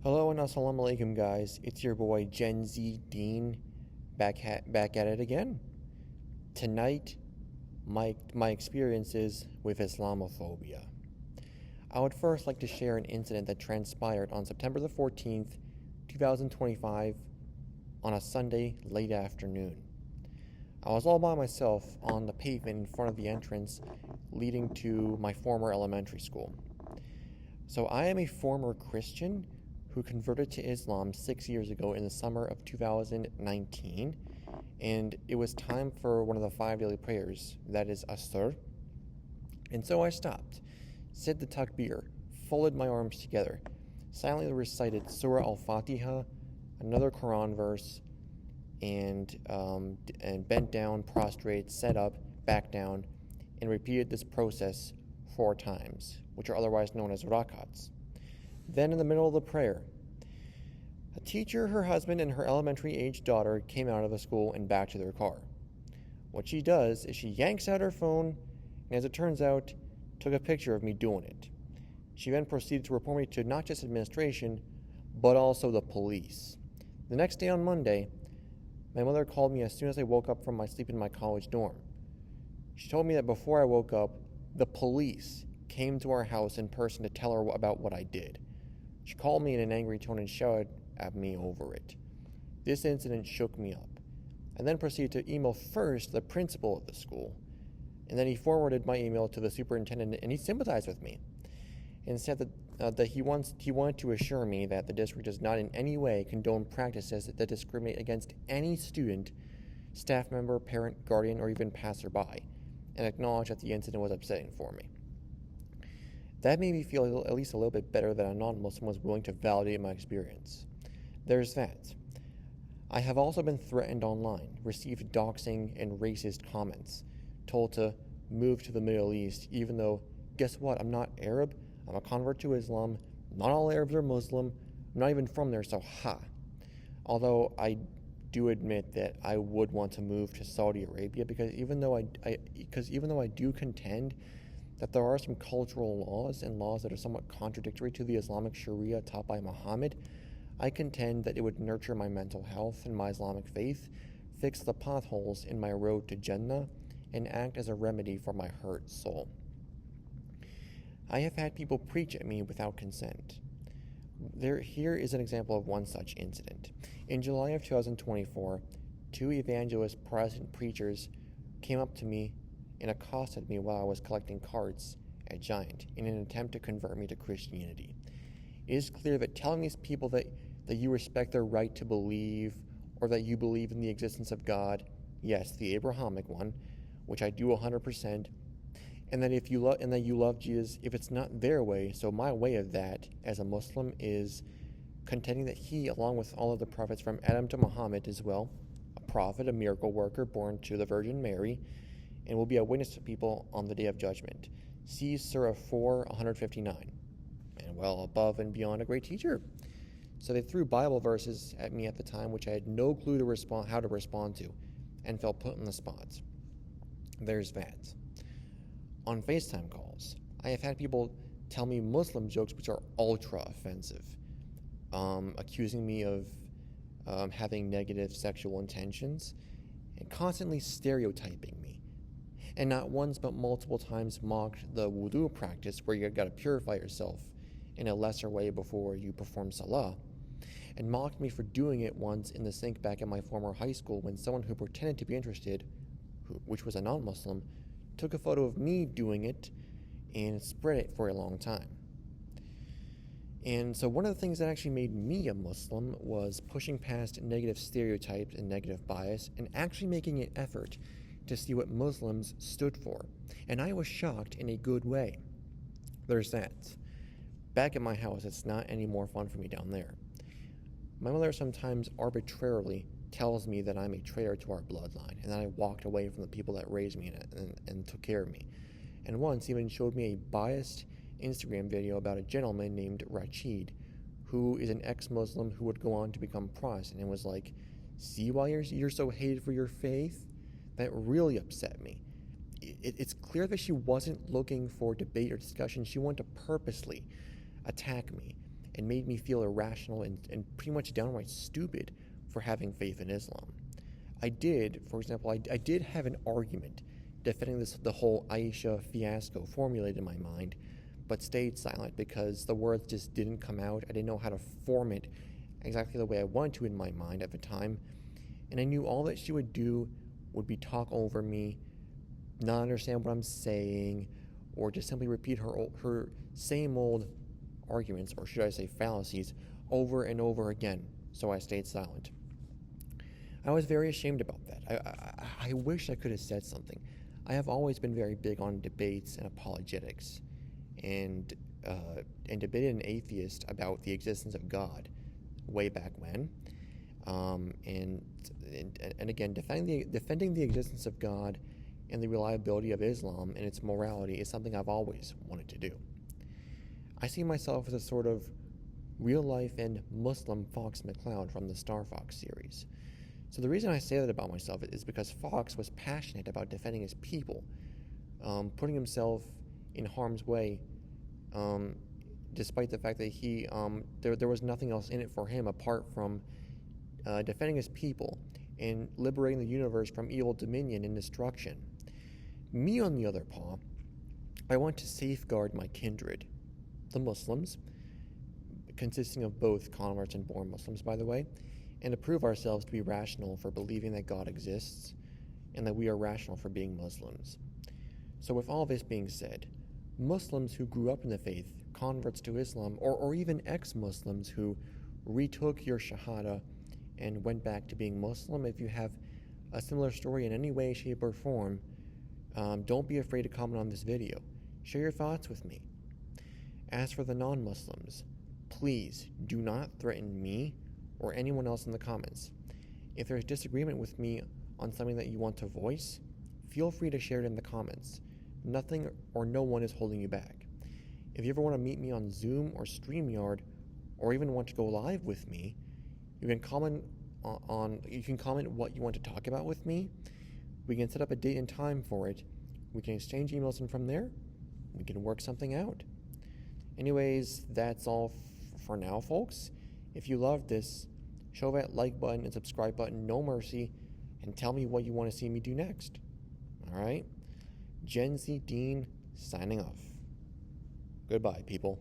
Hello and assalamu alaikum, guys. It's your boy GenZ Deen back at it again. Tonight, my experiences with Islamophobia. I would first like to share an incident that transpired on September the 14th, 2025, on a Sunday late afternoon. I was all by myself on the pavement in front of the entrance leading to my former elementary school. So I am a former Christian who converted to Islam 6 years ago in the summer of 2019, and it was time for one of the 5 daily prayers, that is Asr. And so I stopped, said the takbir, folded my arms together, silently recited Surah Al-Fatiha, another Quran verse, and bent down, prostrate, sat up, back down, and repeated this process 4 times, which are otherwise known as rakats. Then, in the middle of the prayer, a teacher, her husband, and her elementary-aged daughter came out of the school and back to their car. What she does is she yanks out her phone, and as it turns out, took a picture of me doing it. She then proceeded to report me to not just administration, but also the police. The next day on Monday, my mother called me as soon as I woke up from my sleep in my college dorm. She told me that before I woke up, the police came to our house in person to tell her about what I did. She called me in an angry tone and shouted at me over it. This incident shook me up. I then proceeded to email first the principal of the school, and then he forwarded my email to the superintendent, and he sympathized with me and said that he wanted to assure me that the district does not in any way condone practices that discriminate against any student, staff member, parent, guardian, or even passerby, and acknowledged that the incident was upsetting for me. That made me feel at least a little bit better that a non-Muslim was willing to validate my experience. There's that. I have also been threatened online, received doxing and racist comments, told to move to the Middle East, even though, guess what, I'm not Arab, I'm a convert to Islam, not all Arabs are Muslim, I'm not even from there, so ha. Although I do admit that I would want to move to Saudi Arabia because even though I do contend that there are some cultural laws and laws that are somewhat contradictory to the Islamic Sharia taught by Muhammad, I contend that it would nurture my mental health and my Islamic faith, fix the potholes in my road to Jannah, and act as a remedy for my hurt soul. I have had people preach at me without consent. Here is an example of one such incident. In July of 2024, 2 evangelist Protestant preachers came up to me and accosted me while I was collecting cards at Giant in an attempt to convert me to Christianity. It is clear that telling these people that you respect their right to believe, or that you believe in the existence of God, yes, the Abrahamic one, which I do 100%, and that you love Jesus, if it's not their way, so my way of that as a Muslim is contending that he, along with all of the prophets from Adam to Muhammad as well, a prophet, a miracle worker born to the Virgin Mary, and will be a witness to people on the day of judgment. See Surah 4, 159. And well, above and beyond a great teacher. So they threw Bible verses at me at the time, which I had no clue how to respond to, and felt put on the spot. There's that. On FaceTime calls, I have had people tell me Muslim jokes which are ultra offensive, accusing me of having negative sexual intentions, and constantly stereotyping me. And not once but multiple times mocked the wudu practice where you gotta purify yourself in a lesser way before you perform salah, and mocked me for doing it once in the sink back at my former high school when someone who pretended to be interested, which was a non-Muslim, took a photo of me doing it and spread it for a long time. And so one of the things that actually made me a Muslim was pushing past negative stereotypes and negative bias and actually making an effort to see what Muslims stood for. And I was shocked in a good way. There's that. Back at my house, it's not any more fun for me down there. My mother sometimes arbitrarily tells me that I'm a traitor to our bloodline and that I walked away from the people that raised me and took care of me. And once even showed me a biased Instagram video about a gentleman named Rachid, who is an ex-Muslim who would go on to become Protestant, and was like, see why you're so hated for your faith? That really upset me. It's clear that she wasn't looking for debate or discussion. She wanted to purposely attack me and made me feel irrational and pretty much downright stupid for having faith in Islam. I did, for example, I did have an argument defending the whole Aisha fiasco formulated in my mind, but stayed silent because the words just didn't come out. I didn't know how to form it exactly the way I wanted to in my mind at the time, and I knew all that she would do would be talk over me, not understand what I'm saying, or just simply repeat her same old arguments, or should I say fallacies, over and over again, so I stayed silent. I was very ashamed about that. I wish I could have said something. I have always been very big on debates and apologetics, and debated an atheist about the existence of God way back when, and again, defending the existence of God and the reliability of Islam and its morality is something I've always wanted to do. I see myself as a sort of real-life and Muslim Fox McCloud from the Star Fox series. So the reason I say that about myself is because Fox was passionate about defending his people, putting himself in harm's way, despite the fact that there was nothing else in it for him apart from defending his people and liberating the universe from evil dominion and destruction. Me, on the other paw, I want to safeguard my kindred, the Muslims, consisting of both converts and born Muslims, by the way, and to prove ourselves to be rational for believing that God exists and that we are rational for being Muslims. So with all this being said, Muslims who grew up in the faith, converts to Islam, or even ex-Muslims who retook your Shahada and went back to being Muslim, if you have a similar story in any way, shape, or form, don't be afraid to comment on this video. Share your thoughts with me. As for the non-Muslims, please do not threaten me or anyone else in the comments. If there's disagreement with me on something that you want to voice, feel free to share it in the comments. Nothing or no one is holding you back. If you ever want to meet me on Zoom or StreamYard, or even want to go live with me, you can comment what you want to talk about with me. We can set up a date and time for it. We can exchange emails, and from there, we can work something out. Anyways, that's all for now, folks. If you loved this, show that like button and subscribe button no mercy, and tell me what you want to see me do next. Alright? GenZ Deen signing off. Goodbye, people.